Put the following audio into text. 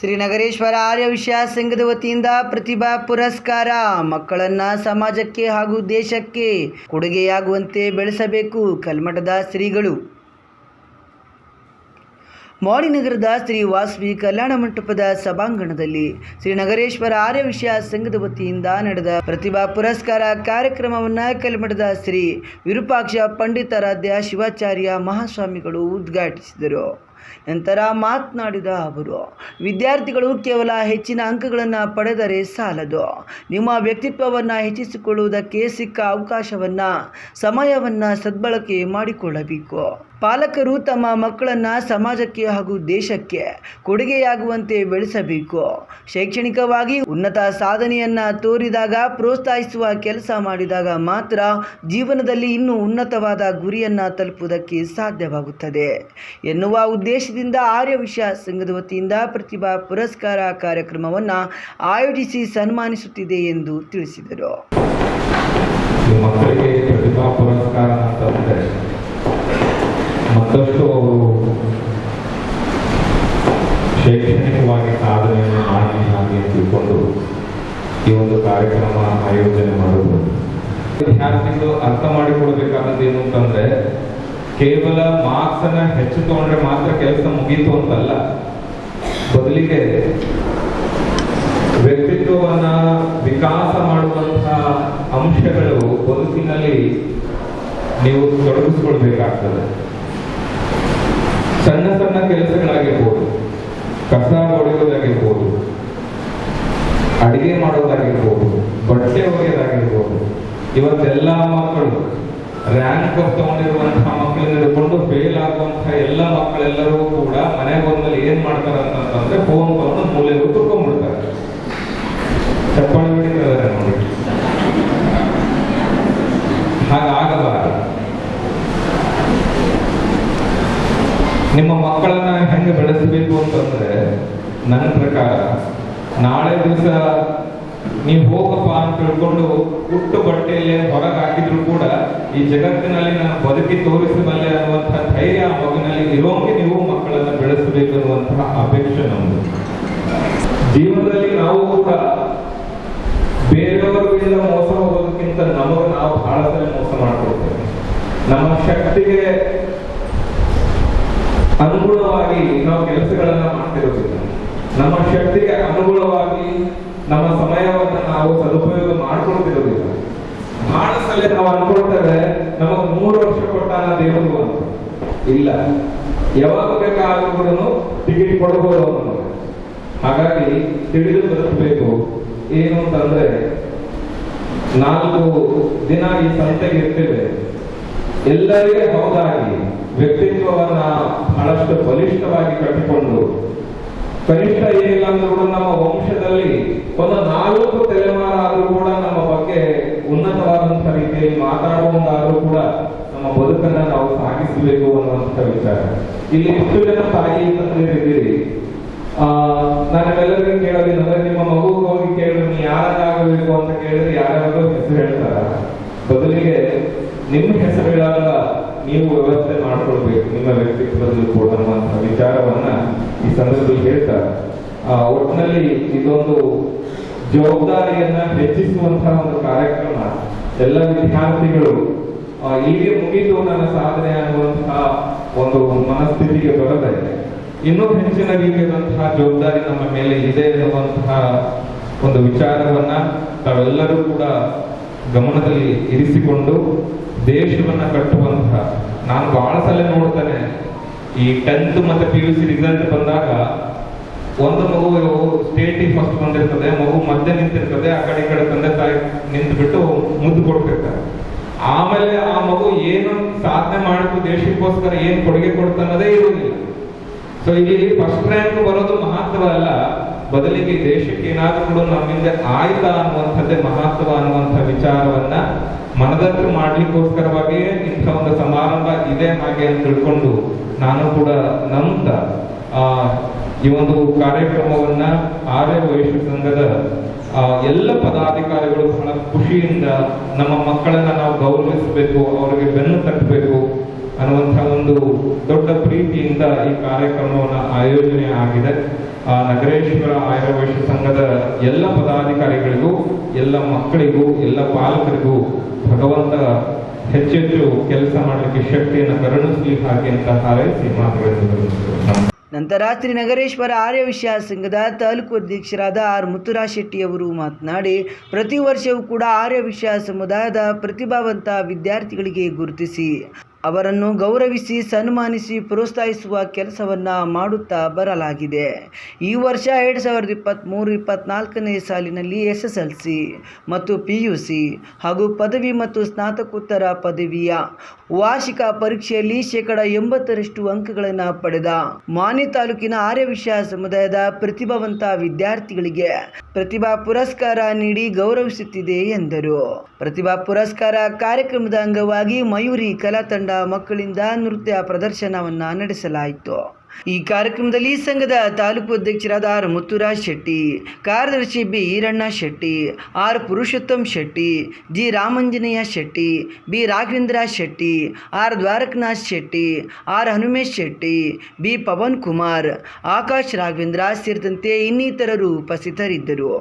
ಶ್ರೀ ನಗರೇಶ್ವರ ಆರ್ಯ ವಿಶ್ವಾಸ ಸಂಘದ ವತಿಯಿಂದ ಪ್ರತಿಭಾ ಪುರಸ್ಕಾರ. ಮಕ್ಕಳನ್ನು ಸಮಾಜಕ್ಕೆ ಹಾಗೂ ದೇಶಕ್ಕೆ ಕೊಡುಗೆಯಾಗುವಂತೆ ಬೆಳೆಸಬೇಕು. ಕಲ್ಮಠದ ಶ್ರೀಗಳು. ಮಾಣಿನಗರದ ಶ್ರೀ ವಾಸವಿ ಕಲ್ಯಾಣ ಮಂಟಪದ ಸಭಾಂಗಣದಲ್ಲಿ ಶ್ರೀ ನಗರೇಶ್ವರ ಆರ್ಯ ವಿಶ್ವಾಸ ಸಂಘದ ವತಿಯಿಂದ ನಡೆದ ಪ್ರತಿಭಾ ಪುರಸ್ಕಾರ ಕಾರ್ಯಕ್ರಮವನ್ನು ಕಲ್ಮಠದ ಶ್ರೀ ವಿರೂಪಾಕ್ಷ ಪಂಡಿತಾರಾಧ್ಯ ಶಿವಾಚಾರ್ಯ ಮಹಾಸ್ವಾಮಿಗಳು ಉದ್ಘಾಟಿಸಿದರು. ನಂತರ ಮಾತನಾಡಿದ ಅವರು, ವಿದ್ಯಾರ್ಥಿಗಳು ಕೇವಲ ಹೆಚ್ಚಿನ ಅಂಕಗಳನ್ನು ಪಡೆದರೆ ಸಾಲದು. ನಿಮ್ಮ ವ್ಯಕ್ತಿತ್ವವನ್ನು ಹೆಚ್ಚಿಸಿಕೊಳ್ಳುವುದಕ್ಕೆ ಸಿಕ್ಕ ಅವಕಾಶವನ್ನು, ಸಮಯವನ್ನು ಸದ್ಬಳಕೆ ಮಾಡಿಕೊಳ್ಳಬೇಕು. ಪಾಲಕರು ತಮ್ಮ ಮಕ್ಕಳನ್ನು ಸಮಾಜಕ್ಕೆ ಹಾಗೂ ದೇಶಕ್ಕೆ ಕೊಡುಗೆಯಾಗುವಂತೆ ಬೆಳೆಸಬೇಕು. ಶೈಕ್ಷಣಿಕವಾಗಿ ಉನ್ನತ ಸಾಧನೆಯನ್ನು ತೋರಿದಾಗ, ಪ್ರೋತ್ಸಾಹಿಸುವ ಕೆಲಸ ಮಾಡಿದಾಗ ಮಾತ್ರ ಜೀವನದಲ್ಲಿ ಇನ್ನೂ ಉನ್ನತವಾದ ಗುರಿಯನ್ನು ತಲುಪುವುದಕ್ಕೆ ಸಾಧ್ಯವಾಗುತ್ತದೆ ಎನ್ನುವ ಉದ್ದೇಶದಿಂದ ಆರ್ಯ ವಿಶ್ವಾಸ ಸಂಘದ ವತಿಯಿಂದ ಪ್ರತಿಭಾ ಪುರಸ್ಕಾರ ಕಾರ್ಯಕ್ರಮವನ್ನು ಆಯೋಜಿಸಿ ಸನ್ಮಾನಿಸುತ್ತಿದೆ ಎಂದು ತಿಳಿಸಿದರು. ಮಕ್ಕಳಿಗೆ ಪ್ರತಿಭಾ ಪುರಸ್ಕಾರ ಅಂತಂದರೆ ಮತ್ತಷ್ಟು ಅವರು ಶೈಕ್ಷಣಿಕವಾಗಿ ಸಾಧನೆಯನ್ನು ಮಾಡಿ ಹಾಗೆ ತಿಳ್ಕೊಂಡು ಈ ಒಂದು ಕಾರ್ಯಕ್ರಮ ಆಯೋಜನೆ ಮಾಡೋದು. ವಿದ್ಯಾರ್ಥಿಗಳು ಅರ್ಥ ಮಾಡಿಕೊಳ್ಬೇಕಾದದ್ದು ಏನು ಅಂತಂದ್ರೆ, ಕೇವಲ ಮಾರ್ಕ್ಸ್ ಅನ್ನ ಹೆಚ್ಚು ತಗೊಂಡ್ರೆ ಮಾತ್ರ ಕೆಲಸ ಮುಗೀತು ಅಂತಲ್ಲ, ಬದಲಿಗೆ ವ್ಯಕ್ತಿತ್ವವನ್ನ ವಿಕಾಸ ಮಾಡುವಂತಹ ಅಂಶಗಳು ಬದುಕಿನಲ್ಲಿ ನೀವು ತೊಡಗಿಸ್ಕೊಳ್ಬೇಕಾಗ್ತದೆ. ಸಣ್ಣ ಸಣ್ಣ ಕೆಲಸಗಳಾಗಿರ್ಬೋದು, ಕಸ ಹೊಡೆಯೋದಾಗಿರ್ಬೋದು, ಅಡಿಗೆ ಮಾಡೋದಾಗಿರ್ಬೋದು, ಬಟ್ಟೆ ಒಗೆಯೋದಾಗಿರ್ಬೋದು. ಇವತ್ತೆಲ್ಲ ಮಕ್ಕಳು ರ್ಯಾಂಕ್ ತಗೊಂಡಿರುವಂತಹ ಮಕ್ಕಳನ್ನ ಹಿಡ್ಕೊಂಡು ಫೇಲ್ ಆಗುವಂತಹ ಎಲ್ಲ ಮಕ್ಕಳೆಲ್ಲರೂ ಕೂಡ ಮನೆಗೆ ಬಂದ್ಮೇಲೆ ಏನ್ ಮಾಡ್ತಾರೆ ಅಂತಂದ್ರೆ ಫೋನ್ ತಗೊಂಡು ಮೂಲೆಗೂ ತುರ್ಕೊಂಡ್ಬಿಡ್ತಾರೆ. ಚಪ್ಪಾಳೆ ಬಿಟ್ಟಿದ್ದಾರೆ ನೋಡಿ. ಹಾಗಾಗಬಾರದು. ನಿಮ್ಮ ಮಕ್ಕಳನ್ನ ಹೆಂಗೆ ಬೆಳೆಸಬೇಕು ಅಂತಂದ್ರೆ, ನನ್ನ ಪ್ರಕಾರ ನಾಳೆ ದಿವಸ ನೀವು ಹೋಗಪ್ಪ ಅಂತ ತಿಳ್ಕೊಂಡು ಹುಟ್ಟು ಬಟ್ಟೆಯಲ್ಲಿ ಹೊರಗೆ ಹಾಕಿದ್ರು ಕೂಡ ಈ ಜಗತ್ತಿನಲ್ಲಿ ನಾನು ಬದುಕಿ ತೋರಿಸಬಲ್ಲೆ ಅನ್ನುವಂತಹ ಧೈರ್ಯ ಆ ಮಗುವಿನಲ್ಲಿ ಇರೋಂಗೆ ನೀವು ಮಕ್ಕಳನ್ನ ಬೆಳೆಸಬೇಕು ಅನ್ನುವಂತಹ ಅಪೇಕ್ಷೆ ನಮ್ದು. ಜೀವನದಲ್ಲಿ ನಾವು ಕೂಡ ಬೇರೆಯವರಿಂದ ಮೋಸ ಹೋಗೋದಕ್ಕಿಂತ ನಮಗೆ ನಾವು ಬಹಳ ಸಲ ಮೋಸ ಮಾಡ್ಕೊಳ್ತೇವೆ. ನಮ್ಮ ಶಕ್ತಿಗೆ ಅನುಗುಣವಾಗಿ ನಾವು ಕೆಲಸಗಳನ್ನ ಮಾಡ್ತಿರೋದಿಲ್ಲ. ನಮ್ಮ ಶಕ್ತಿಗೆ ಅನುಗುಣವಾಗಿ ನಮ್ಮ ಸಮಯವನ್ನು ನಾವು ಸದುಪಯೋಗ ಮಾಡ್ಕೊಳ್ತಿರೋದಿಲ್ಲ. ಬಹಳ ಸಲ ನಾವು ಅನ್ಕೊಳ್ತೇವೆ, ನಮಗ್ 3 ವರ್ಷ ಕೊಟ್ಟಾನ ದೇವರು ಅಂತ. ಇಲ್ಲ, ಯಾವಾಗ ಬೇಕಾದ್ರೂ ಟಿಕೆಟ್ ಕೊಡಬಹುದು ಅನ್ನೋದು. ಹಾಗಾಗಿ ತಿಳಿದು ಬದುಕಬೇಕು. ಏನು ಅಂತಂದ್ರೆ, 4 ದಿನ ಈ ಸಂತೆಗೆ ಇರ್ತೇವೆ. ಎಲ್ಲರಿಗೆ ಹೌದಾಗಿ ವ್ಯಕ್ತಿತ್ವವನ್ನ ಬಹಳಷ್ಟು ಬಲಿಷ್ಠವಾಗಿ ಕಟ್ಟಿಕೊಂಡು, ಕನಿಷ್ಠ ಏನಿಲ್ಲ ಅಂದ್ರೂ ಕೂಡ ನಮ್ಮ ವಂಶದಲ್ಲಿ ಒಂದು 4 ತಲೆಮಾರಾದ್ರೂ ಕೂಡ ನಮ್ಮ ಬಗ್ಗೆ ಉನ್ನತವಾದಂತಹ ರೀತಿಯಲ್ಲಿ ಮಾತಾಡುವುದಾದ್ರೂ ಕೂಡ ನಮ್ಮ ಬದುಕನ್ನ ನಾವು ಸಾಗಿಸಬೇಕು ಅನ್ನುವಂಥ ವಿಚಾರ. ಇಲ್ಲಿ ಎಷ್ಟು ಜನ ತಾಯಿ ತಂದಿದ್ದೀರಿ, ನಾನೆಲ್ಲರಿಗೂ ಕೇಳೋದೇನಂದ್ರೆ, ನಿಮ್ಮ ಮಗುಗೆ ಹೋಗಿ ಕೇಳಿದ್ರೆ ನೀ ಯಾರಾಗಬೇಕು ಅಂತ ಕೇಳಿದ್ರೆ ಯಾರ್ಯಾರು ಹೆಸರು ಹೇಳ್ತಾರ. ಬದಲಿಗೆ ನಿಮ್ಮ ಹೆಸರು ಹೇಳಲ್ಲ, ನೀವು ವ್ಯವಸ್ಥೆ ಮಾಡ್ಕೊಳ್ಬೇಕು ನಿಮ್ಮ ವ್ಯಕ್ತಿತ್ವದಲ್ಲಿ ಕೂಡ ಅನ್ನುವಂತಹ ವಿಚಾರವನ್ನ ಈ ಸಂದರ್ಭದಲ್ಲಿ ಹೇಳ್ತಾರೆ. ಒಟ್ಟಿನಲ್ಲಿ ಇದೊಂದು ಜವಾಬ್ದಾರಿಯನ್ನ ಹೆಚ್ಚಿಸುವಂತಹ ಒಂದು ಕಾರ್ಯಕ್ರಮ. ಎಲ್ಲ ವಿದ್ಯಾರ್ಥಿಗಳು ಇಲ್ಲಿ ಮುಗಿದು ನನ್ನ ಸಾಧನೆ ಅನ್ನುವಂತಹ ಒಂದು ಮನಸ್ಥಿತಿಗೆ ಬರದೆ ಇನ್ನೂ ಹೆಚ್ಚಿನ ರೀತಿಯಾದಂತಹ ಜವಾಬ್ದಾರಿ ನಮ್ಮ ಮೇಲೆ ಇದೆ ಎನ್ನುವಂತಹ ಒಂದು ವಿಚಾರವನ್ನ ತಾವೆಲ್ಲರೂ ಕೂಡ ಗಮನದಲ್ಲಿ ಇರಿಸಿಕೊಂಡು ದೇಶವನ್ನ ಕಟ್ಟುವಂತಹ, ನಾನು ಬಹಳ ಸಲ ನೋಡ್ತೇನೆ, ಈ 10th ಮತ್ತೆ PUC ರಿಸಲ್ಟ್ ಬಂದಾಗ ಒಂದು ಮಗು ಸ್ಟೇಟಿಗೆ ಫಸ್ಟ್ ಬಂದಿರ್ತದೆ, ಮಗು ಮಧ್ಯೆ ನಿಂತಿರ್ತದೆ, ಆ ಕಡೆ ಈ ಕಡೆ ತಂದೆ ತಾಯಿ ನಿಂತು ಬಿಟ್ಟು ಮುದ್ದು ಕೊಡ್ತಿರ್ತಾರೆ. ಆಮೇಲೆ ಆ ಮಗು ಏನು ಸಾಧನೆ ಮಾಡಿದ್ರು, ದೇಶಕ್ಕೋಸ್ಕರ ಏನ್ ಕೊಡುಗೆ ಕೊಡ್ತಾನದೇ ಇರುವುದಿಲ್ಲ. ಸೊ ಇಲ್ಲಿ ಫಸ್ಟ್ ರ್ಯಾಂಕ್ ಬರೋದು ಮಹತ್ವ ಅಲ್ಲ, ಬದಲಿಗೆ ದೇಶಕ್ಕೆ ಏನಾದ್ರೂ ಕೂಡ ನಮ್ಮಿಂದ ಆಯ್ತಾ ಅನ್ನುವಂಥದ್ದೇ ಮಹತ್ವ ಅನ್ನುವಂಥ ವಿಚಾರವನ್ನ ಮನದಟ್ಟು ಮಾಡ್ಲಿಕ್ಕೋಸ್ಕರವಾಗಿಯೇ ಇಂಥ ಒಂದು ಸಮಾರಂಭ ಇದೆ ಹಾಗೆ ಅಂತ ತಿಳ್ಕೊಂಡು ನಾನು ಕೂಡ ನಂತ ಈ ಒಂದು ಕಾರ್ಯಕ್ರಮವನ್ನ ಆರ್ಯ ವೈಶ್ಯ ಸಂಘದ ಎಲ್ಲ ಪದಾಧಿಕಾರಿಗಳು ಬಹಳ ಖುಷಿಯಿಂದ ನಮ್ಮ ಮಕ್ಕಳನ್ನ ನಾವು ಗೌರವಿಸಬೇಕು, ಅವರಿಗೆ ಬೆನ್ನು ತಟ್ಟಬೇಕು, ಅನ್ನುವಂಥ ಒಂದು ದೊಡ್ಡ ಪ್ರೀತಿಯಿಂದ ಈ ಕಾರ್ಯಕ್ರಮವನ್ನು ಆಯೋಜನೆ ಆಗಿದೆ. ನಗರೇಶ್ವರ ಆರ್ಯವೈಶ್ಯ ಸಂಘದ ಎಲ್ಲ ಪದಾಧಿಕಾರಿಗಳಿಗೂ, ಎಲ್ಲ ಮಕ್ಕಳಿಗೂ, ಎಲ್ಲ ಪಾಲಕರಿಗೂ ಭಗವಂತ ಹೆಚ್ಚೆಚ್ಚು ಕೆಲಸ ಮಾಡಲಿಕ್ಕೆ ಶಕ್ತಿಯನ್ನು ಕರುಣಿಸಲಿ ಹಾಗೆ ಅಂತ ಹಾರೈಸಿ ಮಾತುಗಳನ್ನು. ನಂತರ ಶ್ರೀ ನಗರೇಶ್ವರ ಆರ್ಯವೈಶ್ಯ ಸಂಘದ ತಾಲೂಕು ಅಧ್ಯಕ್ಷರಾದ ಆರ್ ಮುತ್ತುರಾಜ್ ಶೆಟ್ಟಿ ಅವರು ಮಾತನಾಡಿ, ಪ್ರತಿ ವರ್ಷವೂ ಕೂಡ ಆರ್ಯವೈಶ್ಯ ಸಮುದಾಯದ ಪ್ರತಿಭಾವಂತ ವಿದ್ಯಾರ್ಥಿಗಳಿಗೆ ಗುರುತಿಸಿ ಅವರನ್ನು ಗೌರವಿಸಿ ಸನ್ಮಾನಿಸಿ ಪ್ರೋತ್ಸಾಹಿಸುವ ಕೆಲಸವನ್ನು ಮಾಡುತ್ತಾ ಬರಲಾಗಿದೆ. ಈ ವರ್ಷ 2023-24ನೇ ಸಾಲಿನಲ್ಲಿ SSLC ಮತ್ತು PUC ಹಾಗೂ ಪದವಿ ಮತ್ತು ಸ್ನಾತಕೋತ್ತರ ಪದವಿಯ ವಾರ್ಷಿಕ ಪರೀಕ್ಷೆಯಲ್ಲಿ 80% ಅಂಕಗಳನ್ನು ಪಡೆದ ಮಾನ್ಯ ತಾಲೂಕಿನ ಆರ್ಯವೈಶ್ಯ ಸಮುದಾಯದ ಪ್ರತಿಭಾವಂತ ವಿದ್ಯಾರ್ಥಿಗಳಿಗೆ ಪ್ರತಿಭಾ ಪುರಸ್ಕಾರ ನೀಡಿ ಗೌರವಿಸುತ್ತಿದೆ ಎಂದರು. ಪ್ರತಿಭಾ ಪುರಸ್ಕಾರ ಕಾರ್ಯಕ್ರಮದ ಅಂಗವಾಗಿ ಮಯೂರಿ ಕಲಾ ತಂಡ ಮಕ್ಕಳಿಂದ ನೃತ್ಯ ಪ್ರದರ್ಶನವನ್ನು ನಡೆಸಲಾಯಿತು. ಈ ಕಾರ್ಯಕ್ರಮದಲ್ಲಿ ಸಂಘದ ತಾಲೂಕು ಅಧ್ಯಕ್ಷರಾದ ಆರ್ ಮುತ್ತುರಾಜ್ ಶೆಟ್ಟಿ, ಕಾರ್ಯದರ್ಶಿ B Eranna Shetty, R Purushottam Shetty, G Ramanjaneya Shetty, B Raghavendra Shetty, R Dwarakanath Shetty, R Hanumesh Shetty, B Pavan Kumar, Akash Raghavendra ಸೇರಿದಂತೆ ಇನ್ನಿತರರು ಉಪಸ್ಥಿತರಿದ್ದರು.